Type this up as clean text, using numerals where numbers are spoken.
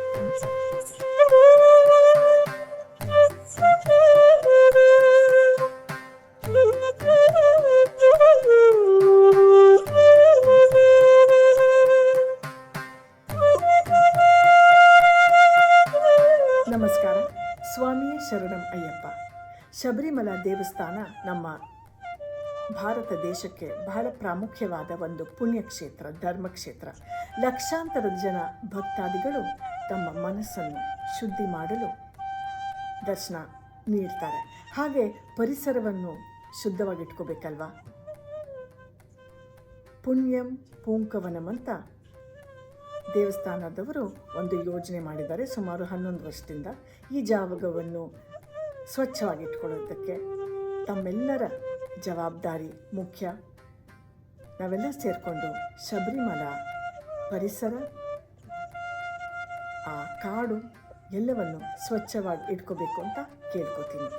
ನಮಸ್ಕಾರ. ಸ್ವಾಮಿಯೇ ಶರಣಂ ಅಯ್ಯಪ್ಪ. ಶಬರಿಮಲ ದೇವಸ್ಥಾನ ನಮ್ಮ ಭಾರತ ದೇಶಕ್ಕೆ ಬಹಳ ಪ್ರಾಮುಖ್ಯವಾದ ಒಂದು ಪುಣ್ಯಕ್ಷೇತ್ರ, ಧರ್ಮಕ್ಷೇತ್ರ. ಲಕ್ಷಾಂತರ ಜನ ಭಕ್ತಾದಿಗಳು ತಮ್ಮ ಮನಸ್ಸನ್ನು ಶುದ್ಧಿ ಮಾಡಲು ದರ್ಶನ ನೀಡ್ತಾರೆ. ಹಾಗೆ ಪರಿಸರವನ್ನು ಶುದ್ಧವಾಗಿಟ್ಕೋಬೇಕಲ್ವಾ? ಪುಣ್ಯಂ ಪೂಂಕವನಂ ಅಂತ ದೇವಸ್ಥಾನದವರು ಒಂದು ಯೋಜನೆ ಮಾಡಿದ್ದಾರೆ. ಸುಮಾರು 11 ವರ್ಷದಿಂದ ಈ ಜಾಗವನ್ನು ಸ್ವಚ್ಛವಾಗಿಟ್ಕೊಳ್ಳೋದಕ್ಕೆ ತಮ್ಮೆಲ್ಲರ ಜವಾಬ್ದಾರಿ ಮುಖ್ಯ. ನಾವೆಲ್ಲ ಸೇರಿಕೊಂಡು ಶಬರಿಮಲ ಪರಿಸರ, ಆ ಕಾಡು ಎಲ್ಲವನ್ನು ಸ್ವಚ್ಛವಾಗಿ ಇಟ್ಕೋಬೇಕು ಅಂತ ಕೇಳ್ಕೊತೀನಿ.